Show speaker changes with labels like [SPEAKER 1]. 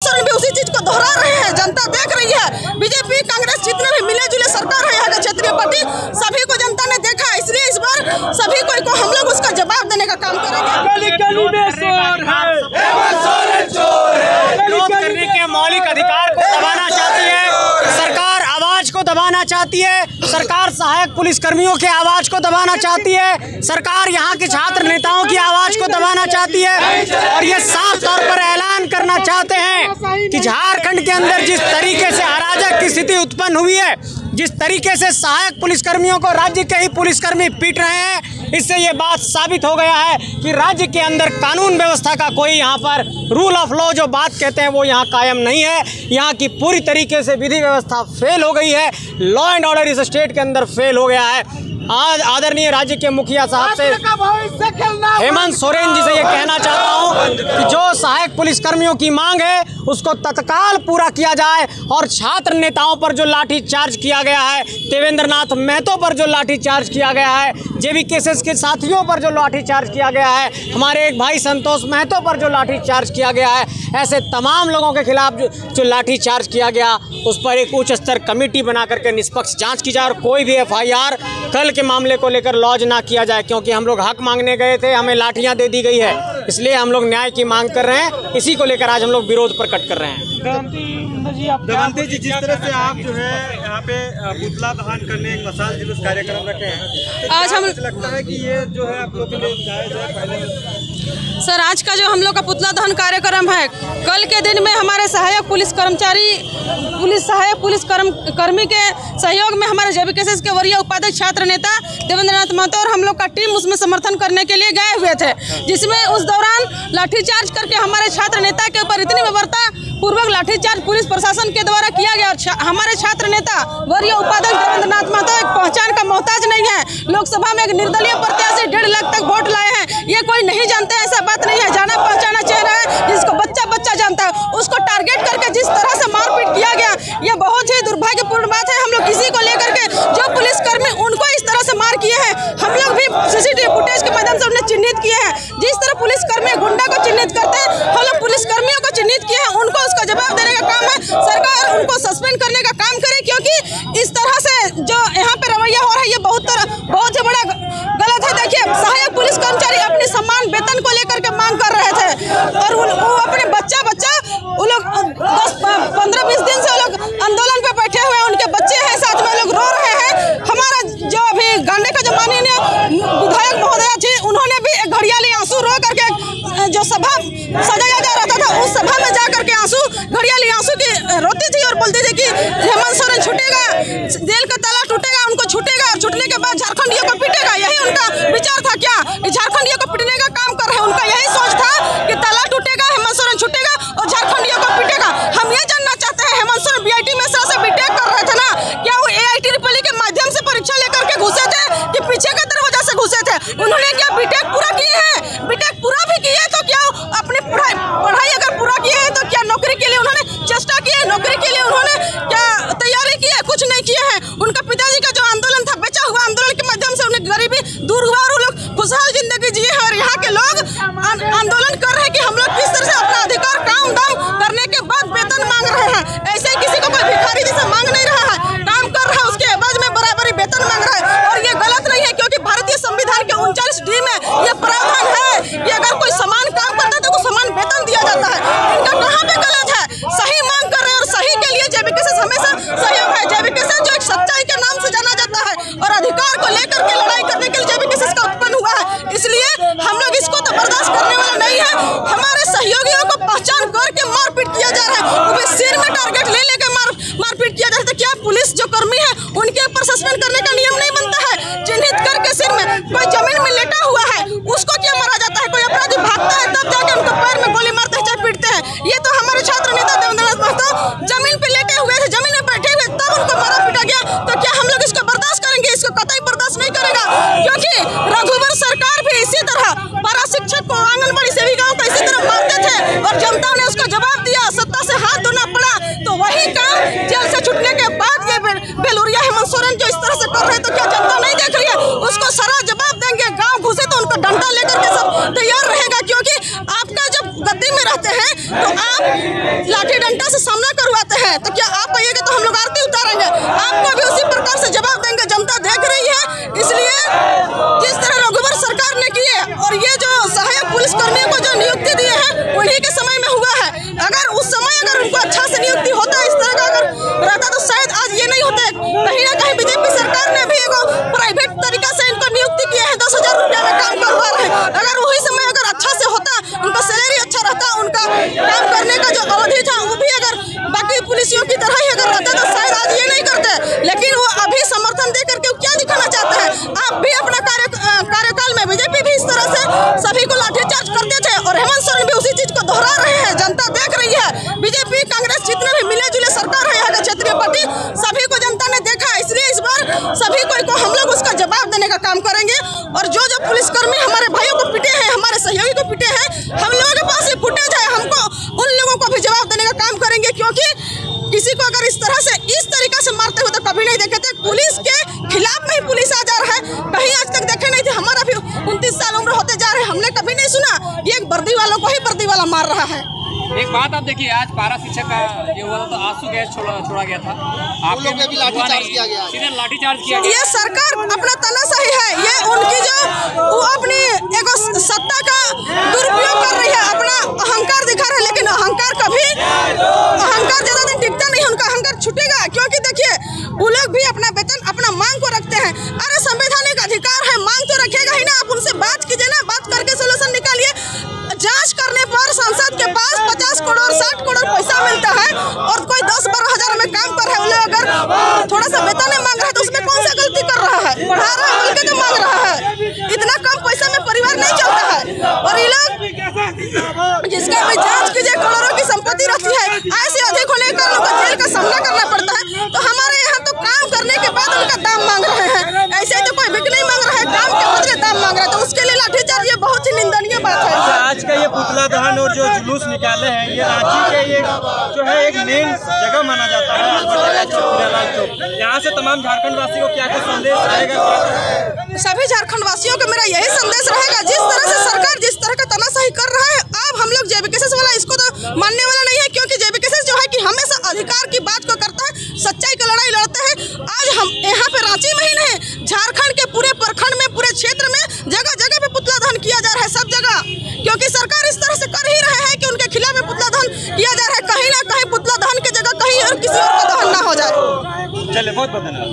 [SPEAKER 1] सोरेन भी उसी चीज को दोहरा रहे हैं। जनता देख रही है, बीजेपी कांग्रेस जितने भी मिले जुले सरकार है यहाँ का क्षेत्रीय पार्टी, सभी को जनता ने देखा, इसलिए इस बार सभी को हम लोग उसका जवाब देने का काम करेंगे।
[SPEAKER 2] विरोध करने के मौलिक अधिकार को दबाना चाहती है सरकार, आवाज को दबाना चाहती है सरकार, सहायक पुलिस कर्मियों के आवाज को दबाना चाहती है सरकार, यहाँ के छात्र नेताओं की आवाज को दबाना चाहती है और ये साफ तौर पर ऐलान करना चाहते हैं कि झारखंड के अंदर जिस तरीके से अराजक की स्थिति उत्पन्न हुई है, जिस तरीके से सहायक पुलिसकर्मियों को राज्य के ही पुलिसकर्मी पीट रहे हैं, इससे ये बात साबित हो गया है कि राज्य के अंदर कानून व्यवस्था का कोई यहाँ पर रूल ऑफ लॉ जो बात कहते हैं वो यहाँ कायम नहीं है। यहाँ की पूरी तरीके से विधि व्यवस्था फेल हो गई है, लॉ एंड ऑर्डर इस स्टेट के अंदर फेल हो गया है। आज आदरणीय राज्य के मुखिया साहब से हेमंत सोरेन जी से ये कहना चाहता हूँ कि जो सहायक पुलिसकर्मियों की मांग है उसको तत्काल पूरा किया जाए और छात्र नेताओं पर जो लाठी चार्ज किया गया है, देवेंद्र नाथ महतो पर जो लाठी चार्ज किया गया है, जेबी केसेस के साथियों पर जो लाठी चार्ज किया गया है, हमारे एक भाई संतोष महतो पर जो लाठी चार्ज किया गया है, ऐसे तमाम लोगों के खिलाफ जो लाठी चार्ज किया गया उस पर एक उच्च स्तर कमेटी बना करके निष्पक्ष जाँच की जाए और कोई भी FIR कल के मामले को लेकर लॉन्च ना किया जाए, क्योंकि हम लोग हक मांगने गए थे, हमें लाठियां दे दी गई है, इसलिए हम लोग न्याय की मांग कर रहे हैं। इसी को लेकर आज हम लोग विरोध प्रकट कर रहे हैं।
[SPEAKER 3] दमंती जी, जिस तरह से आप जो है यहाँ पे पुतला दहन करने एक मसाल जुलूस कार्यक्रम रखे हैं, तो
[SPEAKER 1] आज हम
[SPEAKER 3] लगता है कि ये जो है आप लोग के लिए जायज है? पहले
[SPEAKER 1] सर, आज का जो हम लोग का पुतला दहन कार्यक्रम है, कल के दिन में हमारे सहायक पुलिस कर्मी के सहयोग में हमारे जेबी केसेस के वरीय उपाध्यक्ष छात्र नेता देवेंद्र नाथ महतो और हम लोग का टीम उसमें समर्थन करने के लिए गए हुए थे, जिसमें उस दौरान लाठीचार्ज करके हमारे छात्र नेता के ऊपर इतनी बर्बरता पूर्वक लाठीचार्ज पुलिस प्रशासन के द्वारा किया गया। हमारे छात्र नेता वरीय उपाध्यक्ष देवेंद्र नाथ महतो एक पहचान का मोहताज नहीं है। लोकसभा में एक निर्दलीय प्रत्याशी 1.5 लाख तक वोट लाए हैं, ये कोई नहीं जानते, ऐसा बात नहीं है। जाना पहचाना चेहरा है जिसको बच्चा जानता है, उसको टारगेट करके जिस तरह से मारपीट किया गया, ये बहुत ही दुर्भाग्यपूर्ण बात है। हम लोग इसी को लेकर के जो पुलिसकर्मी उनको इस तरह से मार किए हैं, हम लोग भी CCTV फुटेज के माध्यम से उन्हें चिन्हित किए हैं। जिस तरह पुलिसकर्मी गुंडा को चिन्हित करते हैं, हम लोग पुलिसकर्मियों को चिन्हित किए हैं, उनको उसका जवाब देने का काम है। सरकार उनको सस्पेंड करने का काम करे, क्योंकि इस तरह से जो यहाँ पे रवैया हो रहा है ये बहुत ही बड़ा गलत है। देखिए, सहायक पुलिस कर्मचारी अपने सम्मान वेतन को लेकर के मांग कर रहे थे और वो अपने बच्चा वो लोग 10-15-20 दिन से वो लोग आंदोलन पे बैठे हुए हैं, उनके बच्चे हैं साथ में, लोग रो रहे हैं। हमारा जो अभी गांधी का जो माननीय विधायक महोदया जी, उन्होंने भी एक घड़ियाली आंसू रो करके जो सभा सजाया जा रहा था उस सभा में जा करके घड़ियाली आंसू की रोती थी और बोलती थी कि हेमंत सोरेन छूटेगा, जेल का ताला टूटेगा, उनको छूटेगा और छूटने के बाद झारखंडियों को पीटेगा। यही उनका विचार था क्या? झारखंडियों को पीटने का काम कर रहे हैं, उनका यही सोच था कि ताला टूटेगा, हेमंत सोरेन छूटेगा और झारखंडियों को पीटेगा। हम ये जानना चाहते हैं, हेमंत सोरेन BIT में बीटेक कर रहे थे ना, क्या वो AITREE के माध्यम से परीक्षा लेकर के घुसे थे कि पीछे के दरवाजा से घुसे थे? उन्होंने क्या बीटेक पूरा किए हैं? बीटेक पूरा भी किए तो क्या अपनी पढ़ाई अगर पूरा किए हैं तो क्या नौकरी के लिए उन्होंने चेष्टा की है? नौकरी के लिए उन्होंने क्या तैयारी की है? कुछ नहीं किए हैं। उनका पिताजी का जो आंदोलन था, बेचा हुआ आंदोलन के माध्यम से उन्हें गरीबी दूर हुआ और वो लोग खुशहाल जिंदगी जिए हैं। और यहाँ के लोग आंदोलन कर रहे हैं कि हम लोग किस तरह से अपना अधिकार काम दाम करने के बाद वेतन मांग रहे हैं। ऐसे किसी को कोई भिखारी जैसा मांग नहीं रहा है, काम कर रहा है, उसके एवज में बराबरी वेतन मांग रहा है। और ये गलत नहीं है, क्योंकि भारतीय संविधान के 39D में ये प्रावधान है कि अगर कोई समान काम करता है तो समान वेतन दिया जाता है। इनका कहाँ पे गलत है? सही मांग कर रहे हैं और सही के लिए जेबी केसेस हमेशा सहयोग है। जेबी केसेस जो एक सच्चाई के नाम से जाना जाता है और अधिकार को लेकर के लड़ाई करने के लिए जेबी केसेस का उत्पन्न हुआ है, इसलिए हम लोग इसको तो बर्दाश्त करने वाला नहीं है। हमारे सहयोगियों को पहचान करके मारपीट किया जा रहा है हैं तो क्या आप आइएगा तो हम लोग आरती उतारेंगे, आपको भी उसी प्रकार से जवाब देंगे। जनता देख रही है, इसलिए जिस तरह रघुवर सरकार ने की है और ये जो सहायक पुलिस कर्मियों को जो नियुक्ति दिए हैं उन्हीं के समय में हुआ है। अगर उस समय अगर उनको अच्छा से नियुक्ति होता, इस तरह का अगर रहता तो शायद आज ये नहीं होता। कहीं ना कहीं बीजेपी सरकार ने भी एगो प्राइवेट तरीका से इनको नियुक्ति किया है, 10,000 रुपया में काम करवा रहे हैं। अगर वही समय अगर अच्छा से होता, उनका सैलरी अच्छा रहता, उनका काम करने का जो अवधि था वो भी अगर बाकी पुलिसियों की तरह ही अगर रहता तो शायद आज ये नहीं करते। लेकिन वो अभी समर्थन दे करके क्या दिखाना चाहते हैं? आप भी अपना कार्यकाल में बीजेपी भी इस तरह से सभी को लाठीचार्ज करते थे और हेमंत सोरेन भी उसी चीज को दोहरा रहे हैं। जनता देख रही है, बीजेपी कांग्रेस जितने भी मिले जुले सरकार है यहाँ के क्षेत्रीय पार्टी सभी को जनता ने देखा, इसलिए इस बार सभी को हम लोग उसका जवाब देने का काम करेंगे। और जो पुलिसकर्मी हमारे भाइयों को पीटे हैं, हमारे सहयोगी को पीटे हैं, हम लोगों के पास ये फुटेज है, हमको उन लोगों को भी जवाब देने का काम करेंगे। क्योंकि किसी को अगर इस तरह से इस तरीका से मारते हुए तो कभी नहीं देखे थे। पुलिस के खिलाफ में ही पुलिस आ जा रहा है, कहीं आज तक देखे नहीं थे। हमारा भी 29 साल उम्र होते जा रहे हैं, हमने कभी नहीं सुना ये एक वर्दी वालों को ही वर्दी वाला मार रहा है।
[SPEAKER 4] एक बात आप देखिए, आज पारा शिक्षक का ये हुआ था तो आंसू गैस छोड़ा गया था, आप लोग भी लाठीचार्ज किया गया, सीधे लाठीचार्ज किया गया।
[SPEAKER 1] ये सरकार अपना तानाशाही है, ये उनकी जो वो अपनी एगो सत्ता का दुरुपयोग कर रही है, अपना अहंकार दिखा रहे हैं। लेकिन अहंकार ज्यादा दिन टिकता नहीं, उनका अहंकार छूटेगा। क्योंकि देखिए वो लोग भी अपना वेतन अपना मांग को रखते हैं। अरे संवैधानिक अधिकार है, मांग तो रखेगा ही ना। आप उनसे बात कीजिए ना, बात करके सोल्यूशन निकालिए। जांच करने पर संसद के पास 50 करोड़ 60 करोड़ पैसा मिलता है और कोई 10-12 हजार में काम कर रहा है। अगर थोड़ा सा वेतन मांग रहा है तो उसमें कौन सा गलती कर रहा है? बढ़ा रहा है बल्कि तो मांग रहा है। इतना कम पैसा में परिवार नहीं चलता है। और ये लोग जिसका भी जांच कीजिए, करोड़ों की संपत्ति रहती है, ऐसे अधिक होने का लोगों को जेल का सामना करना पड़ता है। तो हमारे यहाँ तो काम करने के बाद उनका दाम मांग रहे हैं, ऐसे तो कोई बिक नहीं मांग रहा है, काम के बदले दाम मांग रहा है। तो उसके लिए लाठीचार्ज ये बहुत ही निंदनीय बात है।
[SPEAKER 3] आज का ये पुतला दहन और जो जुलूस निकाले हैं, ये रांची के ये जो है एक मेन जगह माना जाता है, यहाँ से तमाम झारखंड वासियों को क्या कुछ संदेश रहेगा?
[SPEAKER 1] सभी झारखंड वासियों को मेरा यही संदेश रहेगा, जिस तरह से सरकार जिस तरह का तानाशाही कर रहा है, अब हम लोग जेबीकेएस वाला इसको तो मानने वाला नहीं है। क्योंकि जेबीकेएस जो है कि हमेशा अधिकार की बात को करता है, सच्चाई का लड़ाई लड़ता है। आज हम यहाँ पे रांची में ही नहीं, झारखंड के पूरे प्रखंड में, पूरे क्षेत्र में जगह जगह पे पुतला दहन किया जा रहा है, सब जगह। क्योंकि सरकार इस तरह से कर ही रहे हैं कि उनके खिलाफ में पुतला दहन किया जा रहा है। कहीं ना कहीं पुतला दहन की जगह कहीं और किसी और का दहन ना हो जाए।
[SPEAKER 3] चलिए, बहुत बहुत धन्यवाद।